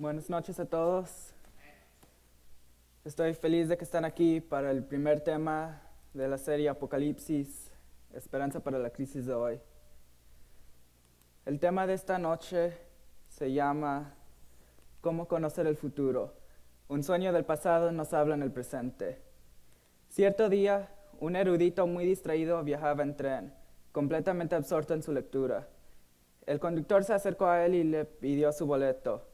Buenas noches a todos. Estoy feliz de que están aquí para el primer tema de la serie Apocalipsis, Esperanza para la crisis de hoy. El tema de esta noche se llama ¿Cómo conocer el futuro? Un sueño del pasado nos habla en el presente. Cierto día, un erudito muy distraído viajaba en tren, completamente absorto en su lectura. El conductor se acercó a él y le pidió su boleto.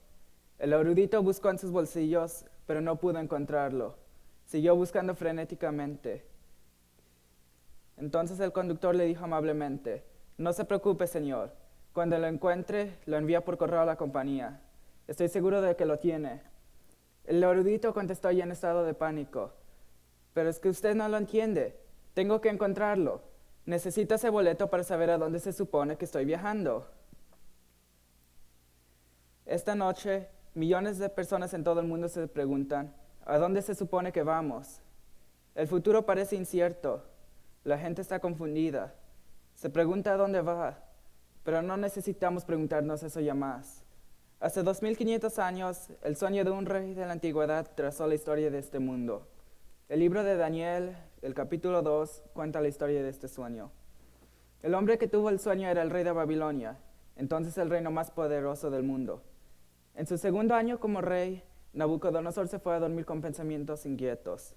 El erudito buscó en sus bolsillos, pero no pudo encontrarlo. Siguió buscando frenéticamente. Entonces el conductor le dijo amablemente: «No se preocupe, señor. Cuando lo encuentre, lo envía por correo a la compañía. Estoy seguro de que lo tiene». El erudito contestó ya en estado de pánico: «Pero es que usted no lo entiende. Tengo que encontrarlo. Necesito ese boleto para saber a dónde se supone que estoy viajando». Esta noche, millones de personas en todo el mundo se preguntan: ¿a dónde se supone que vamos? El futuro parece incierto. La gente está confundida. Se pregunta a dónde va, pero no necesitamos preguntarnos eso ya más. Hace 2500 años, el sueño de un rey de la antigüedad trazó la historia de este mundo. El libro de Daniel, el capítulo 2, cuenta la historia de este sueño. El hombre que tuvo el sueño era el rey de Babilonia, entonces el reino más poderoso del mundo. En su segundo año como rey, Nabucodonosor se fue a dormir con pensamientos inquietos.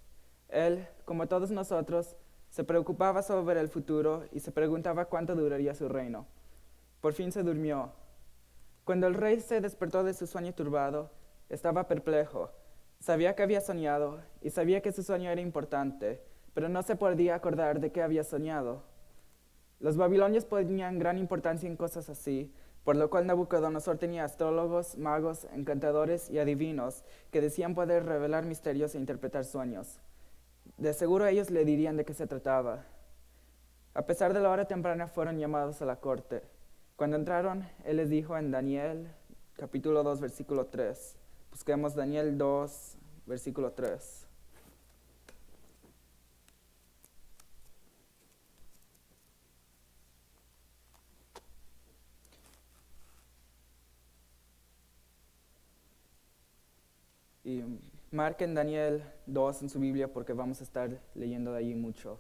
Él, como todos nosotros, se preocupaba sobre el futuro y se preguntaba cuánto duraría su reino. Por fin se durmió. Cuando el rey se despertó de su sueño turbado, estaba perplejo. Sabía que había soñado y sabía que su sueño era importante, pero no se podía acordar de qué había soñado. Los babilonios ponían gran importancia en cosas así, por lo cual Nabucodonosor tenía astrólogos, magos, encantadores y adivinos que decían poder revelar misterios e interpretar sueños. De seguro ellos le dirían de qué se trataba. A pesar de la hora temprana, fueron llamados a la corte. Cuando entraron, él les dijo en Daniel, capítulo 2, versículo 3. Busquemos Daniel 2, versículo 3. Y marquen Daniel 2 en su Biblia porque vamos a estar leyendo de allí mucho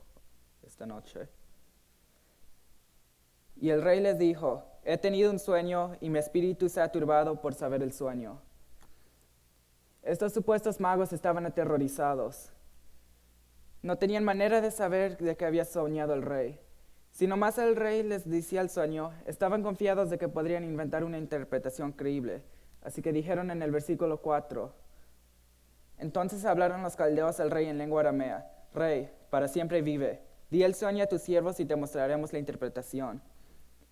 esta noche. Y el rey les dijo: «He tenido un sueño y mi espíritu se ha turbado por saber el sueño». Estos supuestos magos estaban aterrorizados. No tenían manera de saber de qué había soñado el rey. Si nomás el rey les decía el sueño, estaban confiados de que podrían inventar una interpretación creíble. Así que dijeron en el versículo 4: «Entonces hablaron los caldeos al rey en lengua aramea: Rey, para siempre vive. Di el sueño a tus siervos y te mostraremos la interpretación».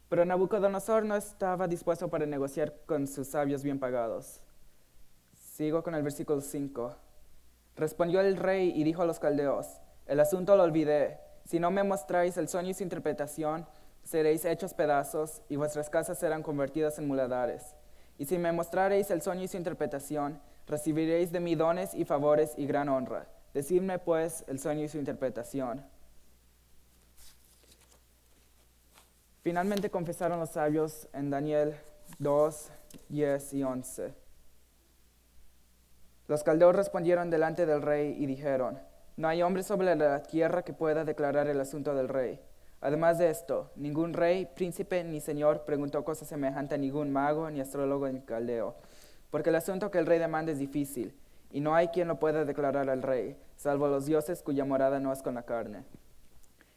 Pero Nabucodonosor no estaba dispuesto para negociar con sus sabios bien pagados. Sigo con el versículo 5. Respondió el rey y dijo a los caldeos: «El asunto lo olvidé. Si no me mostráis el sueño y su interpretación, seréis hechos pedazos y vuestras casas serán convertidas en muladares. Y si me mostraréis el sueño y su interpretación, recibiréis de mí dones y favores y gran honra. Decidme pues el sueño y su interpretación». Finalmente confesaron los sabios en Daniel 2, 10 y 11. Los caldeos respondieron delante del rey y dijeron: «No hay hombre sobre la tierra que pueda declarar el asunto del rey. Además de esto, ningún rey, príncipe ni señor preguntó cosa semejante a ningún mago ni astrólogo ni caldeo, porque el asunto que el rey demanda es difícil, y no hay quien lo pueda declarar al rey, salvo los dioses cuya morada no es con la carne».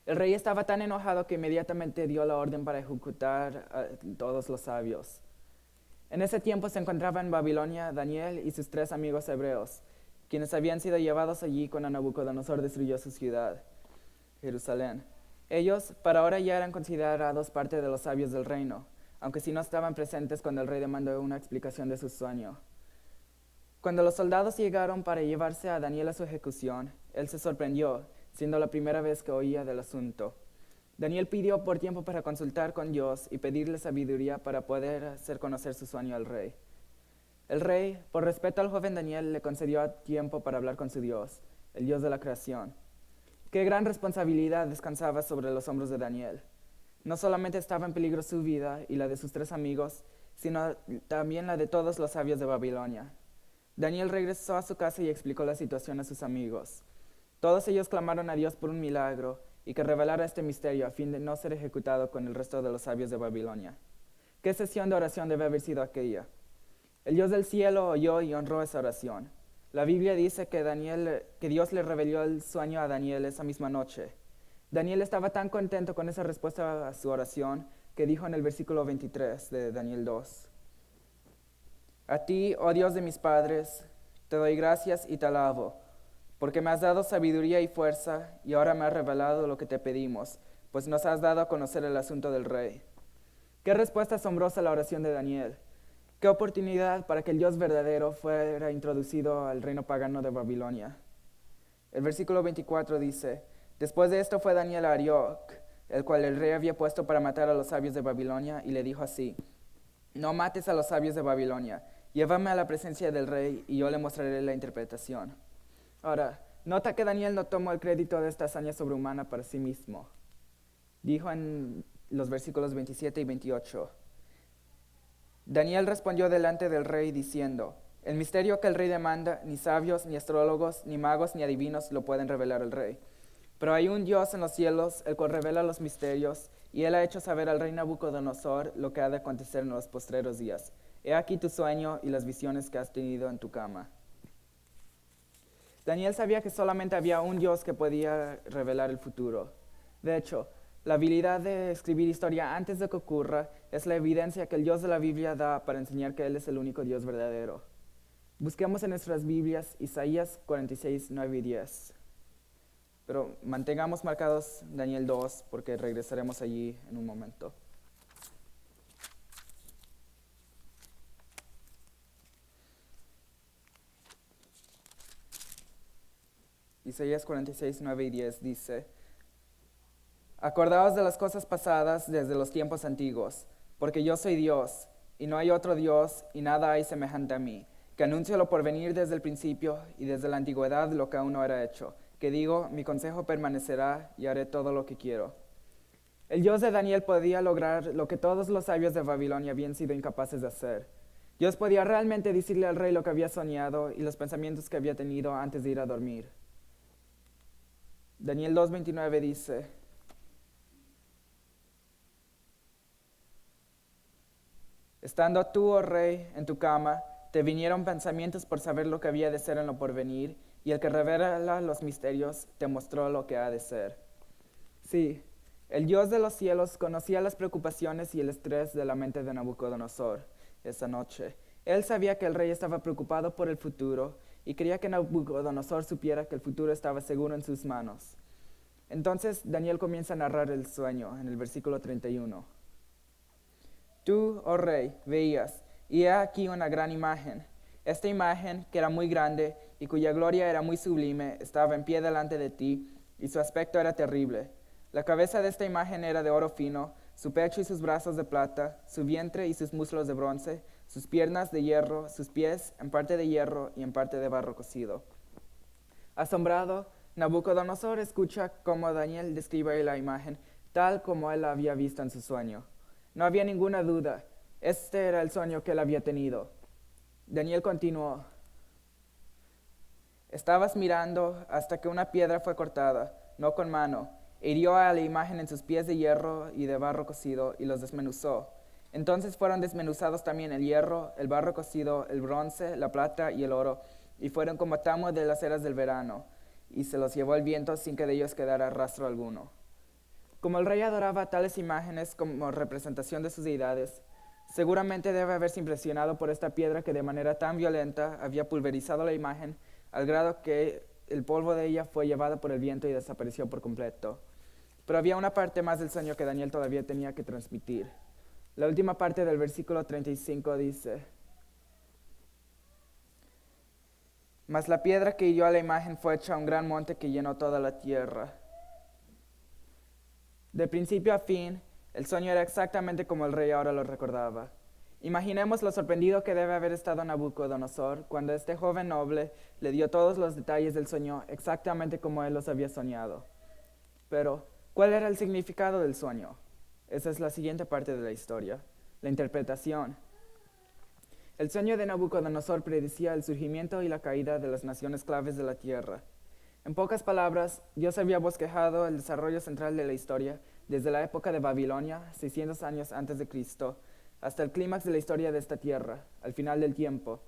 El rey estaba tan enojado que inmediatamente dio la orden para ejecutar a todos los sabios. En ese tiempo se encontraban en Babilonia Daniel y sus 3 amigos hebreos, quienes habían sido llevados allí cuando Nabucodonosor destruyó su ciudad, Jerusalén. Ellos, para ahora, ya eran considerados parte de los sabios del reino, aunque sí no estaban presentes cuando el rey demandó una explicación de su sueño. Cuando los soldados llegaron para llevarse a Daniel a su ejecución, él se sorprendió, siendo la primera vez que oía del asunto. Daniel pidió por tiempo para consultar con Dios y pedirle sabiduría para poder hacer conocer su sueño al rey. El rey, por respeto al joven Daniel, le concedió tiempo para hablar con su Dios, el Dios de la creación. Qué gran responsabilidad descansaba sobre los hombros de Daniel. No solamente estaba en peligro su vida y la de sus 3 amigos, sino también la de todos los sabios de Babilonia. Daniel regresó a su casa y explicó la situación a sus amigos. Todos ellos clamaron a Dios por un milagro y que revelara este misterio a fin de no ser ejecutado con el resto de los sabios de Babilonia. ¿Qué sesión de oración debe haber sido aquella? El Dios del cielo oyó y honró esa oración. La Biblia dice que Dios le reveló el sueño a Daniel esa misma noche. Daniel estaba tan contento con esa respuesta a su oración que dijo en el versículo 23 de Daniel 2: A ti, oh Dios de mis padres, te doy gracias y te alabo, porque me has dado sabiduría y fuerza, y ahora me has revelado lo que te pedimos, pues nos has dado a conocer el asunto del rey. Qué respuesta asombrosa a la oración de Daniel. Qué oportunidad para que el Dios verdadero fuera introducido al reino pagano de Babilonia. El versículo 24 dice: Después de esto fue Daniel a Arioc, el cual el rey había puesto para matar a los sabios de Babilonia, y le dijo así: No mates a los sabios de Babilonia, llévame a la presencia del rey, y yo le mostraré la interpretación. Ahora, nota que Daniel no tomó el crédito de esta hazaña sobrehumana para sí mismo. Dijo en los versículos 27 y 28: Daniel respondió delante del rey diciendo: El misterio que el rey demanda, ni sabios, ni astrólogos, ni magos, ni adivinos lo pueden revelar al rey. Pero hay un Dios en los cielos, el cual revela los misterios, y él ha hecho saber al rey Nabucodonosor lo que ha de acontecer en los postreros días. He aquí tu sueño y las visiones que has tenido en tu cama. Daniel sabía que solamente había un Dios que podía revelar el futuro. De hecho, la habilidad de escribir historia antes de que ocurra es la evidencia que el Dios de la Biblia da para enseñar que Él es el único Dios verdadero. Busquemos en nuestras Biblias Isaías 46, 9 y 10. Pero mantengamos marcados Daniel 2 porque regresaremos allí en un momento. Isaías 46, 9 y 10 dice: Acordaos de las cosas pasadas desde los tiempos antiguos, porque yo soy Dios, y no hay otro Dios, y nada hay semejante a mí, que anuncio lo por venir desde el principio, y desde la antigüedad lo que aún no era hecho, que digo, mi consejo permanecerá, y haré todo lo que quiero. El Dios de Daniel podía lograr lo que todos los sabios de Babilonia habían sido incapaces de hacer. Dios podía realmente decirle al rey lo que había soñado y los pensamientos que había tenido antes de ir a dormir. Daniel 2:29 dice: Estando tú, oh rey, en tu cama, te vinieron pensamientos por saber lo que había de ser en lo porvenir, y el que revela los misterios te mostró lo que ha de ser. Sí, el Dios de los cielos conocía las preocupaciones y el estrés de la mente de Nabucodonosor esa noche. Él sabía que el rey estaba preocupado por el futuro y quería que Nabucodonosor supiera que el futuro estaba seguro en sus manos. Entonces Daniel comienza a narrar el sueño en el versículo 31. Tú, oh rey, veías, y he aquí una gran imagen. Esta imagen, que era muy grande y cuya gloria era muy sublime, estaba en pie delante de ti, y su aspecto era terrible. La cabeza de esta imagen era de oro fino, su pecho y sus brazos de plata, su vientre y sus muslos de bronce, sus piernas de hierro, sus pies en parte de hierro y en parte de barro cocido. Asombrado, Nabucodonosor escucha cómo Daniel describe la imagen tal como él la había visto en su sueño. No había ninguna duda, este era el sueño que él había tenido. Daniel continuó: Estabas mirando hasta que una piedra fue cortada, no con mano, e hirió a la imagen en sus pies de hierro y de barro cocido y los desmenuzó. Entonces fueron desmenuzados también el hierro, el barro cocido, el bronce, la plata y el oro, y fueron como tamo de las eras del verano, y se los llevó el viento sin que de ellos quedara rastro alguno. Como el rey adoraba tales imágenes como representación de sus deidades, seguramente debe haberse impresionado por esta piedra que de manera tan violenta había pulverizado la imagen, al grado que el polvo de ella fue llevado por el viento y desapareció por completo. Pero había una parte más del sueño que Daniel todavía tenía que transmitir. La última parte del versículo 35 dice: Mas la piedra que hirió a la imagen fue hecha un gran monte que llenó toda la tierra. De principio a fin, el sueño era exactamente como el rey ahora lo recordaba. Imaginemos lo sorprendido que debe haber estado Nabucodonosor cuando este joven noble le dio todos los detalles del sueño exactamente como él los había soñado. Pero, ¿cuál era el significado del sueño? Esa es la siguiente parte de la historia, la interpretación. El sueño de Nabucodonosor predecía el surgimiento y la caída de las naciones claves de la tierra. En pocas palabras, Dios había bosquejado el desarrollo central de la historia desde la época de Babilonia, 600 años antes de Cristo, hasta el clímax de la historia de esta tierra, al final del tiempo.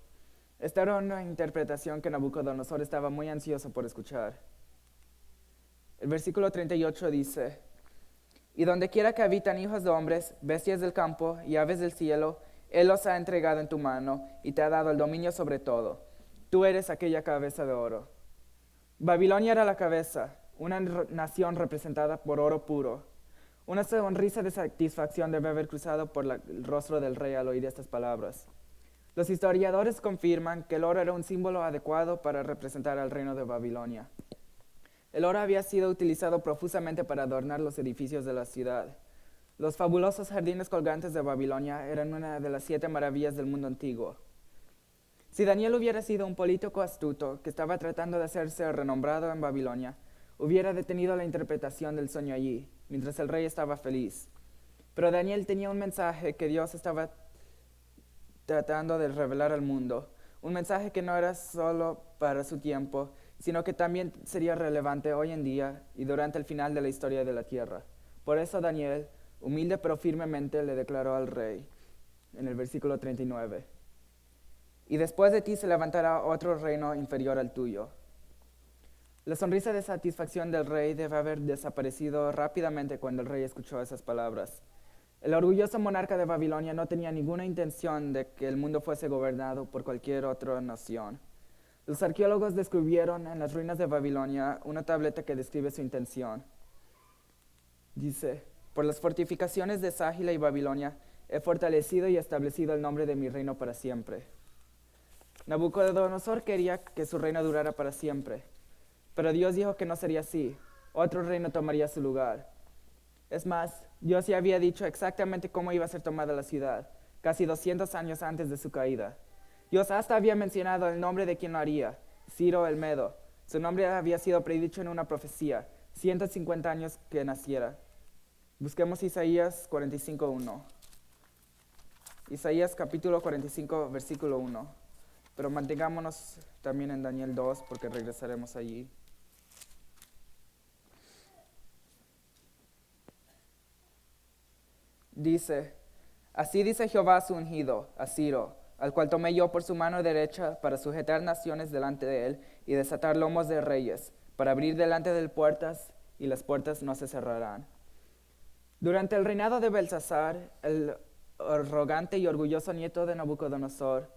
Esta era una interpretación que Nabucodonosor estaba muy ansioso por escuchar. El versículo 38 dice: Y donde quiera que habitan hijos de hombres, bestias del campo y aves del cielo, Él los ha entregado en tu mano y te ha dado el dominio sobre todo. Tú eres aquella cabeza de oro. Babilonia era la cabeza, una nación representada por oro puro. Una sonrisa de satisfacción debe haber cruzado por el rostro del rey al oír estas palabras. Los historiadores confirman que el oro era un símbolo adecuado para representar al reino de Babilonia. El oro había sido utilizado profusamente para adornar los edificios de la ciudad. Los fabulosos jardines colgantes de Babilonia eran una de las 7 maravillas del mundo antiguo. Si Daniel hubiera sido un político astuto que estaba tratando de hacerse renombrado en Babilonia, hubiera detenido la interpretación del sueño allí, mientras el rey estaba feliz. Pero Daniel tenía un mensaje que Dios estaba tratando de revelar al mundo, un mensaje que no era solo para su tiempo, sino que también sería relevante hoy en día y durante el final de la historia de la tierra. Por eso Daniel, humilde pero firmemente, le declaró al rey, en el versículo 39, y después de ti se levantará otro reino inferior al tuyo. La sonrisa de satisfacción del rey debe haber desaparecido rápidamente cuando el rey escuchó esas palabras. El orgulloso monarca de Babilonia no tenía ninguna intención de que el mundo fuese gobernado por cualquier otra nación. Los arqueólogos descubrieron en las ruinas de Babilonia una tableta que describe su intención. Dice: por las fortificaciones de Ságila y Babilonia he fortalecido y establecido el nombre de mi reino para siempre. Nabucodonosor quería que su reino durara para siempre, pero Dios dijo que no sería así. Otro reino tomaría su lugar. Es más, Dios ya había dicho exactamente cómo iba a ser tomada la ciudad, casi 200 años antes de su caída. Dios hasta había mencionado el nombre de quien lo haría, Ciro el Medo. Su nombre había sido predicho en una profecía, 150 años que naciera. Busquemos Isaías 45:1. Isaías capítulo 45, versículo 1. Pero mantengámonos también en Daniel 2 porque regresaremos allí. Dice: así dice Jehová a su ungido, a Ciro, al cual tomé yo por su mano derecha para sujetar naciones delante de él y desatar lomos de reyes, para abrir delante de él puertas, y las puertas no se cerrarán. Durante el reinado de Belsasar, el arrogante y orgulloso nieto de Nabucodonosor,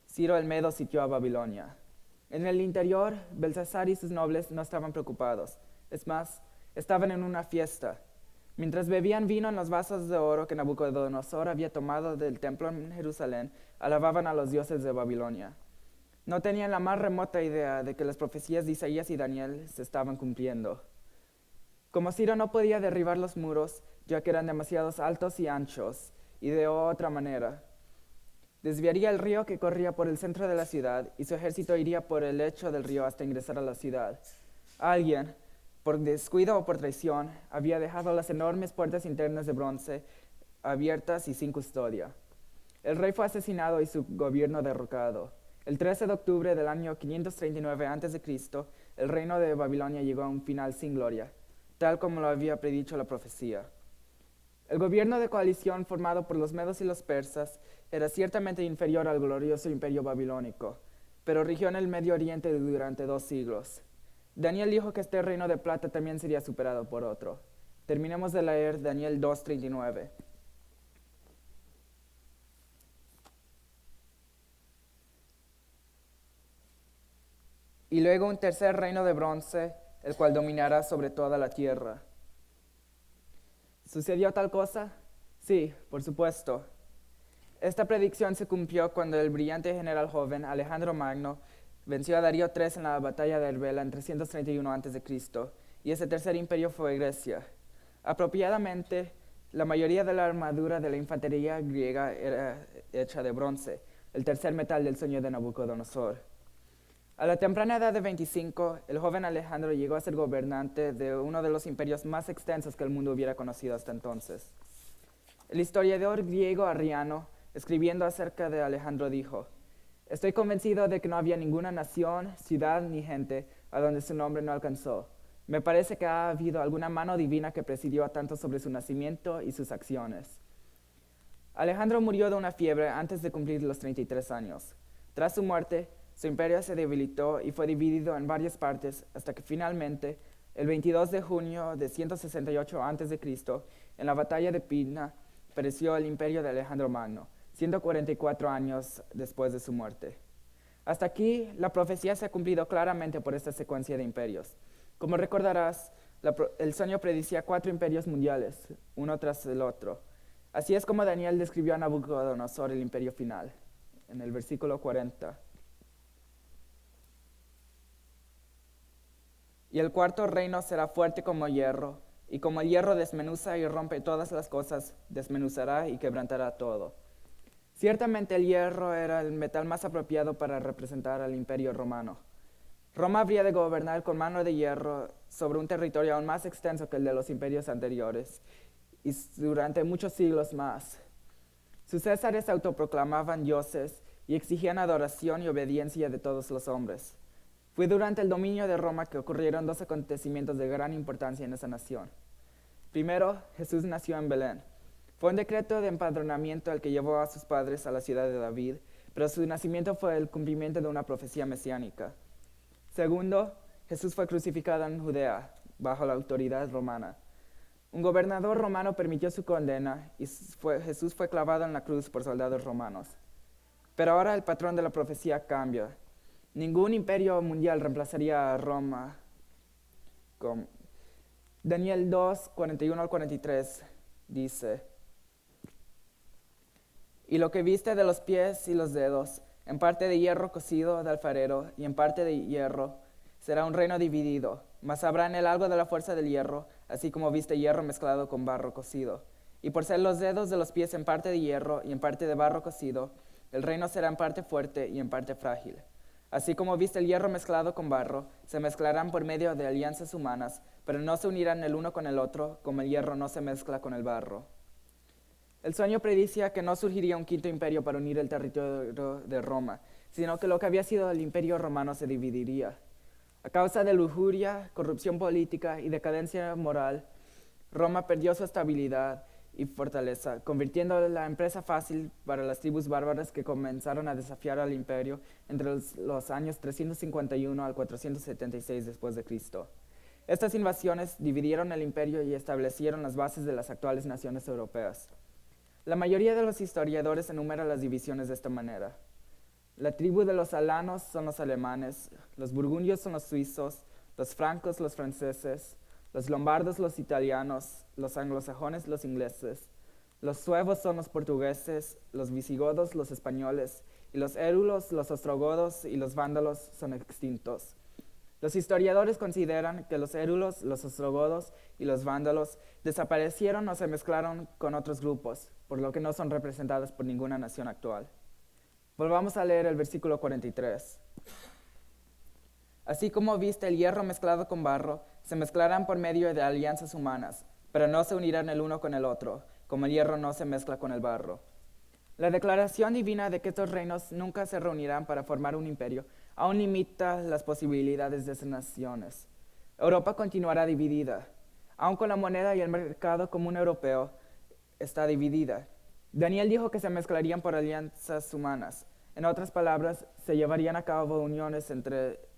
Ciro el Medo sitió a Babilonia. En el interior, Belsasar y sus nobles no estaban preocupados. Es más, estaban en una fiesta. Mientras bebían vino en los vasos de oro que Nabucodonosor había tomado del templo en Jerusalén, alababan a los dioses de Babilonia. No tenían la más remota idea de que las profecías de Isaías y Daniel se estaban cumpliendo. Como Ciro no podía derribar los muros, ya que eran demasiados altos y anchos, y de otra manera, desviaría el río que corría por el centro de la ciudad, y su ejército iría por el lecho del río hasta ingresar a la ciudad. Alguien, por descuido o por traición, había dejado las enormes puertas internas de bronce abiertas y sin custodia. El rey fue asesinado y su gobierno derrocado. El 13 de octubre del año 539 a.C., el reino de Babilonia llegó a un final sin gloria, tal como lo había predicho la profecía. El gobierno de coalición formado por los medos y los persas era ciertamente inferior al glorioso imperio babilónico, pero rigió en el Medio Oriente durante 2 siglos. Daniel dijo que este reino de plata también sería superado por otro. Terminemos de leer Daniel 2:39. Y luego un tercer reino de bronce, el cual dominará sobre toda la tierra. ¿Sucedió tal cosa? Sí, por supuesto. Esta predicción se cumplió cuando el brillante general joven Alejandro Magno venció a Darío III en la batalla de Arbela en 331 a.C., y ese tercer imperio fue Grecia. Apropiadamente, la mayoría de la armadura de la infantería griega era hecha de bronce, el tercer metal del sueño de Nabucodonosor. A la temprana edad de 25, el joven Alejandro llegó a ser gobernante de uno de los imperios más extensos que el mundo hubiera conocido hasta entonces. El historiador griego Arriano Escribiendo acerca de Alejandro dijo: estoy convencido de que no había ninguna nación, ciudad ni gente a donde su nombre no alcanzó. Me parece que ha habido alguna mano divina que presidió tanto sobre su nacimiento y sus acciones. Alejandro murió de una fiebre antes de cumplir los 33 años. Tras su muerte, su imperio se debilitó y fue dividido en varias partes hasta que finalmente, el 22 de junio de 168 a.C., en la batalla de Pydna, pereció el imperio de Alejandro Magno, 144 años después de su muerte. Hasta aquí, la profecía se ha cumplido claramente por esta secuencia de imperios. Como recordarás, el sueño predicía 4 imperios mundiales, uno tras el otro. Así es como Daniel describió a Nabucodonosor el imperio final, en el versículo 40. Y el cuarto reino será fuerte como hierro, y como el hierro desmenuza y rompe todas las cosas, desmenuzará y quebrantará todo. Ciertamente el hierro era el metal más apropiado para representar al imperio romano. Roma habría de gobernar con mano de hierro sobre un territorio aún más extenso que el de los imperios anteriores, y durante muchos siglos más. Sus césares se autoproclamaban dioses y exigían adoración y obediencia de todos los hombres. Fue durante el dominio de Roma que ocurrieron 2 acontecimientos de gran importancia en esa nación. Primero, Jesús nació en Belén. Fue un decreto de empadronamiento el que llevó a sus padres a la ciudad de David, pero su nacimiento fue el cumplimiento de una profecía mesiánica. Segundo, Jesús fue crucificado en Judea, bajo la autoridad romana. Un gobernador romano permitió su condena y Jesús fue clavado en la cruz por soldados romanos. Pero ahora el patrón de la profecía cambia. Ningún imperio mundial reemplazaría a Roma. Daniel 2, 41 al 43 dice: y lo que viste de los pies y los dedos, en parte de hierro cocido de alfarero y en parte de hierro, será un reino dividido, mas habrá en él algo de la fuerza del hierro, así como viste hierro mezclado con barro cocido. Y por ser los dedos de los pies en parte de hierro y en parte de barro cocido, el reino será en parte fuerte y en parte frágil. Así como viste el hierro mezclado con barro, se mezclarán por medio de alianzas humanas, pero no se unirán el uno con el otro, como el hierro no se mezcla con el barro. El sueño predicía que no surgiría un quinto imperio para unir el territorio de Roma, sino que lo que había sido el imperio romano se dividiría. A causa de lujuria, corrupción política y decadencia moral, Roma perdió su estabilidad y fortaleza, convirtiendo la empresa fácil para las tribus bárbaras que comenzaron a desafiar al imperio entre los años 351 al 476 después de Cristo. Estas invasiones dividieron el imperio y establecieron las bases de las actuales naciones europeas. La mayoría de los historiadores enumeran las divisiones de esta manera. La tribu de los alanos son los alemanes, los burgundios son los suizos, los francos los franceses, los lombardos los italianos, los anglosajones los ingleses, los suevos son los portugueses, los visigodos los españoles, y los érulos, los ostrogodos y los vándalos son extintos. Los historiadores consideran que los érulos, los ostrogodos y los vándalos desaparecieron o se mezclaron con otros grupos, por lo que no son representados por ninguna nación actual. Volvamos a leer el versículo 43. Así como viste el hierro mezclado con barro, se mezclarán por medio de alianzas humanas, pero no se unirán el uno con el otro, como el hierro no se mezcla con el barro. La declaración divina de que estos reinos nunca se reunirán para formar un imperio aún limita las posibilidades de esas naciones. Europa continuará dividida. Aun con la moneda y el mercado común europeo está dividida. Daniel dijo que se mezclarían por alianzas humanas. En otras palabras, se llevarían a cabo uniones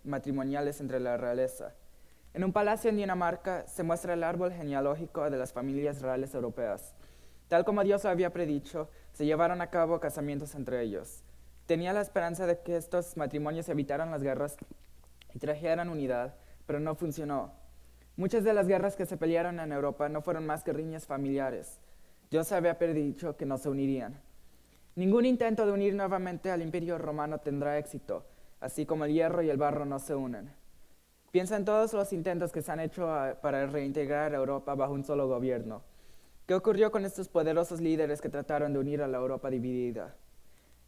matrimoniales entre la realeza. En un palacio en Dinamarca se muestra el árbol genealógico de las familias reales europeas. Tal como Dios lo había predicho, se llevaron a cabo casamientos entre ellos. Tenía la esperanza de que estos matrimonios evitaran las guerras y trajeran unidad, pero no funcionó. Muchas de las guerras que se pelearon en Europa no fueron más que riñas familiares. Dios había predicho que no se unirían. Ningún intento de unir nuevamente al imperio romano tendrá éxito, así como el hierro y el barro no se unen. Piensa en todos los intentos que se han hecho para reintegrar a Europa bajo un solo gobierno. ¿Qué ocurrió con estos poderosos líderes que trataron de unir a la Europa dividida?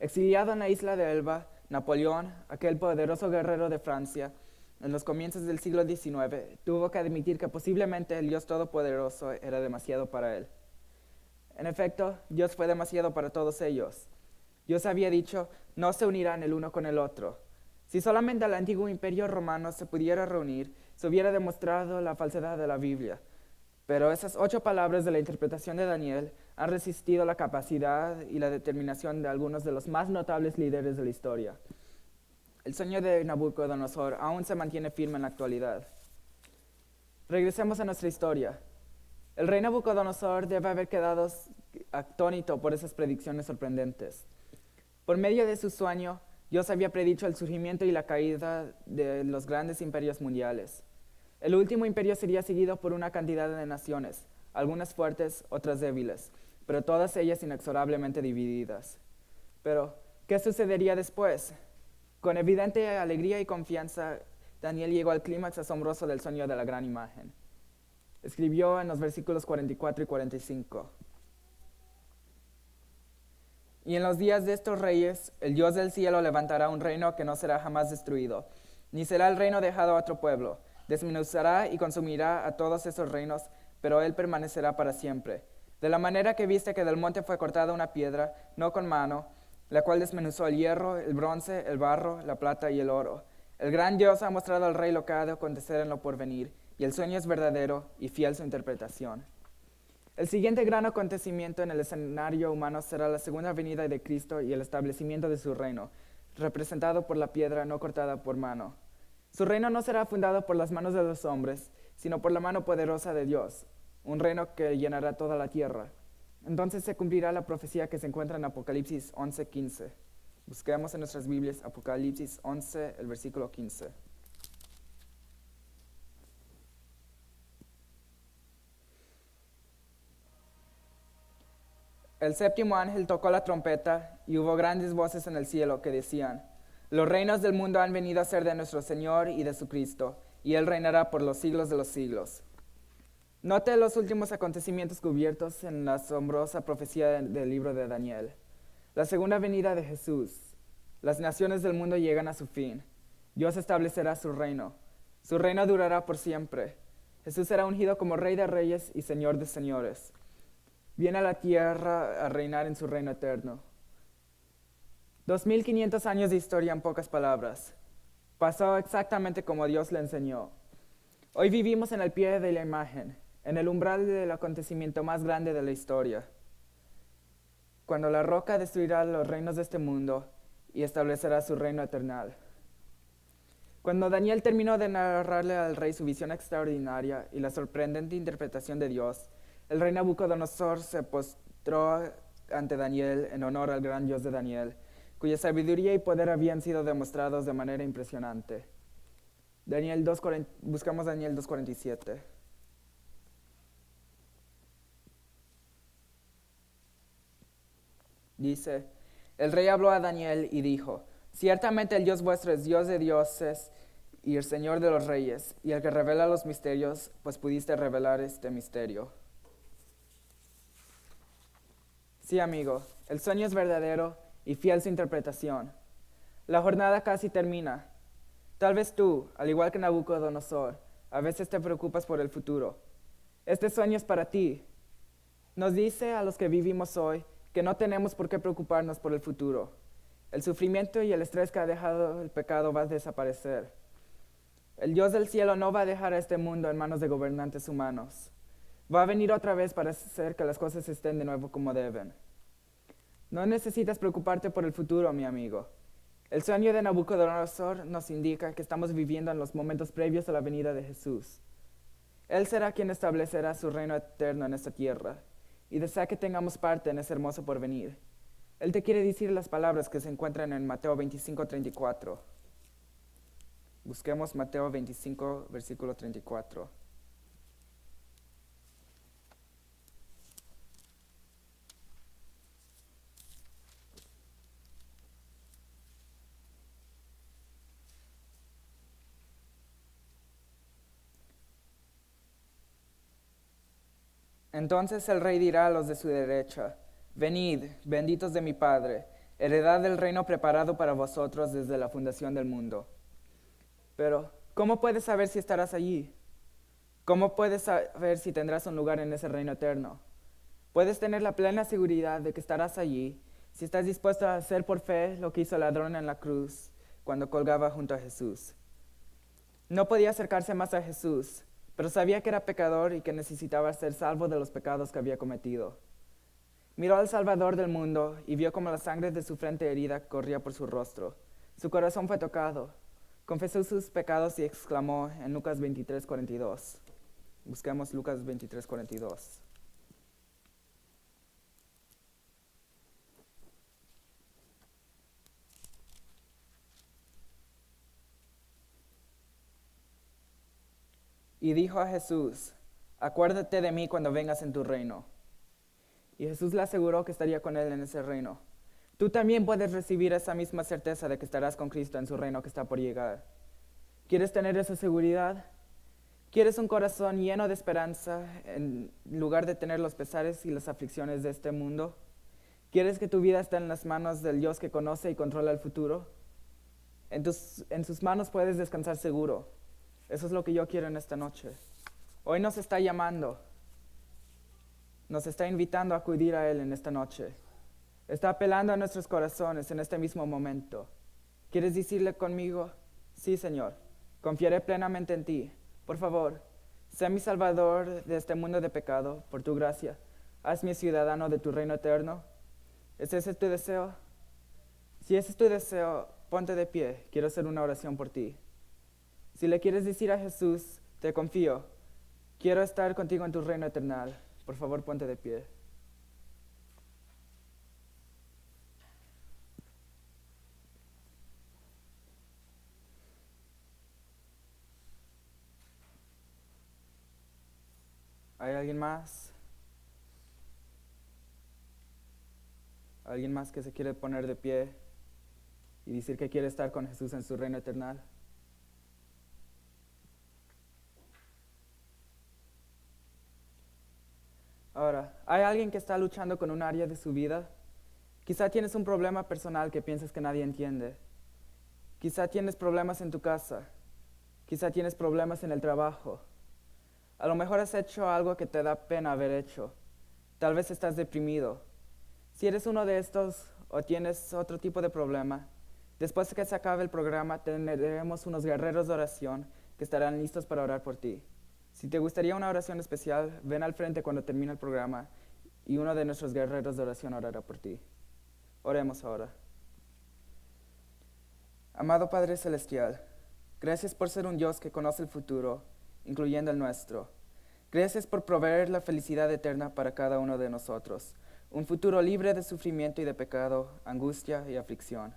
Exiliado en la isla de Elba, Napoleón, aquel poderoso guerrero de Francia, en los comienzos del siglo XIX, tuvo que admitir que posiblemente el Dios Todopoderoso era demasiado para él. En efecto, Dios fue demasiado para todos ellos. Dios había dicho, no se unirán el uno con el otro. Si solamente el antiguo imperio romano se pudiera reunir, se hubiera demostrado la falsedad de la Biblia. Pero esas 8 palabras de la interpretación de Daniel han resistido la capacidad y la determinación de algunos de los más notables líderes de la historia. El sueño de Nabucodonosor aún se mantiene firme en la actualidad. Regresemos a nuestra historia. El rey Nabucodonosor debe haber quedado atónito por esas predicciones sorprendentes. Por medio de su sueño, Dios había predicho el surgimiento y la caída de los grandes imperios mundiales. El último imperio sería seguido por una cantidad de naciones, algunas fuertes, otras débiles, pero todas ellas inexorablemente divididas. Pero, ¿qué sucedería después? Con evidente alegría y confianza, Daniel llegó al clímax asombroso del sueño de la gran imagen. Escribió en los versículos 44 y 45. Y en los días de estos reyes, el Dios del cielo levantará un reino que no será jamás destruido, ni será el reino dejado a otro pueblo. Desmenuzará y consumirá a todos esos reinos, pero él permanecerá para siempre. De la manera que viste que del monte fue cortada una piedra, no con mano, la cual desmenuzó el hierro, el bronce, el barro, la plata y el oro. El gran Dios ha mostrado al rey lo que ha de acontecer en lo porvenir, y el sueño es verdadero y fiel su interpretación. El siguiente gran acontecimiento en el escenario humano será la segunda venida de Cristo y el establecimiento de su reino, representado por la piedra no cortada por mano. Su reino no será fundado por las manos de los hombres, sino por la mano poderosa de Dios, un reino que llenará toda la tierra. Entonces se cumplirá la profecía que se encuentra en Apocalipsis 11:15. Busquemos en nuestras Biblias Apocalipsis 11, el versículo 15. El séptimo ángel tocó la trompeta y hubo grandes voces en el cielo que decían: los reinos del mundo han venido a ser de nuestro Señor y de su Cristo, y Él reinará por los siglos de los siglos. Note los últimos acontecimientos cubiertos en la asombrosa profecía del libro de Daniel. La segunda venida de Jesús. Las naciones del mundo llegan a su fin. Dios establecerá su reino. Su reino durará por siempre. Jesús será ungido como Rey de Reyes y Señor de Señores. Viene a la tierra a reinar en su reino eterno. 2500 años de historia en pocas palabras. Pasó exactamente como Dios le enseñó. Hoy vivimos en el pie de la imagen, en el umbral del acontecimiento más grande de la historia. Cuando la roca destruirá los reinos de este mundo y establecerá su reino eternal. Cuando Daniel terminó de narrarle al rey su visión extraordinaria y la sorprendente interpretación de Dios, el rey Nabucodonosor se postró ante Daniel en honor al gran Dios de Daniel, cuya sabiduría y poder habían sido demostrados de manera impresionante. Buscamos Daniel 2:47. Dice: el rey habló a Daniel y dijo: ciertamente el Dios vuestro es Dios de dioses y el Señor de los reyes, y el que revela los misterios, pues pudiste revelar este misterio. Sí, amigo, el sueño es verdadero y fiel su interpretación. La jornada casi termina. Tal vez tú, al igual que Nabucodonosor, a veces te preocupas por el futuro. Este sueño es para ti. Nos dice a los que vivimos hoy que no tenemos por qué preocuparnos por el futuro. El sufrimiento y el estrés que ha dejado el pecado va a desaparecer. El Dios del cielo no va a dejar a este mundo en manos de gobernantes humanos. Va a venir otra vez para hacer que las cosas estén de nuevo como deben. No necesitas preocuparte por el futuro, mi amigo. El sueño de Nabucodonosor nos indica que estamos viviendo en los momentos previos a la venida de Jesús. Él será quien establecerá su reino eterno en esta tierra y desea que tengamos parte en ese hermoso porvenir. Él te quiere decir las palabras que se encuentran en Mateo 25:34. Busquemos Mateo 25, versículo 34. Entonces el rey dirá a los de su derecha: venid, benditos de mi Padre, heredad del reino preparado para vosotros desde la fundación del mundo. Pero, ¿cómo puedes saber si estarás allí? ¿Cómo puedes saber si tendrás un lugar en ese reino eterno? Puedes tener la plena seguridad de que estarás allí si estás dispuesto a hacer por fe lo que hizo el ladrón en la cruz cuando colgaba junto a Jesús. No podía acercarse más a Jesús, pero sabía que era pecador y que necesitaba ser salvo de los pecados que había cometido. Miró al Salvador del mundo y vio cómo la sangre de su frente herida corría por su rostro. Su corazón fue tocado. Confesó sus pecados y exclamó en Lucas 23:42. Busquemos Lucas 23:42. Y dijo a Jesús: acuérdate de mí cuando vengas en tu reino. Y Jesús le aseguró que estaría con él en ese reino. Tú también puedes recibir esa misma certeza de que estarás con Cristo en su reino que está por llegar. ¿Quieres tener esa seguridad? ¿Quieres un corazón lleno de esperanza en lugar de tener los pesares y las aflicciones de este mundo? ¿Quieres que tu vida esté en las manos del Dios que conoce y controla el futuro? En sus manos puedes descansar seguro. Eso es lo que yo quiero en esta noche. Hoy nos está llamando. Nos está invitando a acudir a Él en esta noche. Está apelando a nuestros corazones en este mismo momento. ¿Quieres decirle conmigo? Sí, Señor. Confiaré plenamente en ti. Por favor, sé mi Salvador de este mundo de pecado, por tu gracia. Hazme ciudadano de tu reino eterno. ¿Es ese tu deseo? Si ese es tu deseo, ponte de pie. Quiero hacer una oración por ti. Si le quieres decir a Jesús, te confío. Quiero estar contigo en tu reino eterno. Por favor, ponte de pie. ¿Hay alguien más? ¿Alguien más que se quiere poner de pie y decir que quiere estar con Jesús en su reino eterno? Ahora, ¿hay alguien que está luchando con un área de su vida? Quizá tienes un problema personal que piensas que nadie entiende. Quizá tienes problemas en tu casa. Quizá tienes problemas en el trabajo. A lo mejor has hecho algo que te da pena haber hecho. Tal vez estás deprimido. Si eres uno de estos o tienes otro tipo de problema, después de que se acabe el programa tendremos unos guerreros de oración que estarán listos para orar por ti. Si te gustaría una oración especial, ven al frente cuando termine el programa y uno de nuestros guerreros de oración orará por ti. Oremos ahora. Amado Padre Celestial, gracias por ser un Dios que conoce el futuro, incluyendo el nuestro. Gracias por proveer la felicidad eterna para cada uno de nosotros, un futuro libre de sufrimiento y de pecado, angustia y aflicción.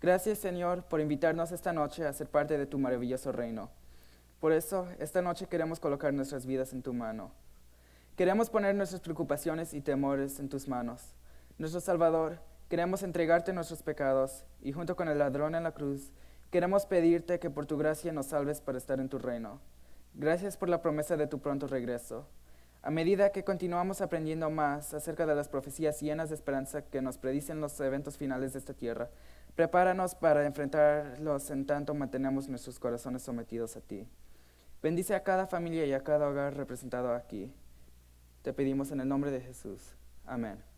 Gracias, Señor, por invitarnos esta noche a ser parte de tu maravilloso reino. Por eso, esta noche queremos colocar nuestras vidas en tu mano. Queremos poner nuestras preocupaciones y temores en tus manos. Nuestro Salvador, queremos entregarte nuestros pecados y junto con el ladrón en la cruz, queremos pedirte que por tu gracia nos salves para estar en tu reino. Gracias por la promesa de tu pronto regreso. A medida que continuamos aprendiendo más acerca de las profecías llenas de esperanza que nos predicen los eventos finales de esta tierra, prepáranos para enfrentarlos en tanto mantenemos nuestros corazones sometidos a ti. Bendice a cada familia y a cada hogar representado aquí. Te pedimos en el nombre de Jesús. Amén.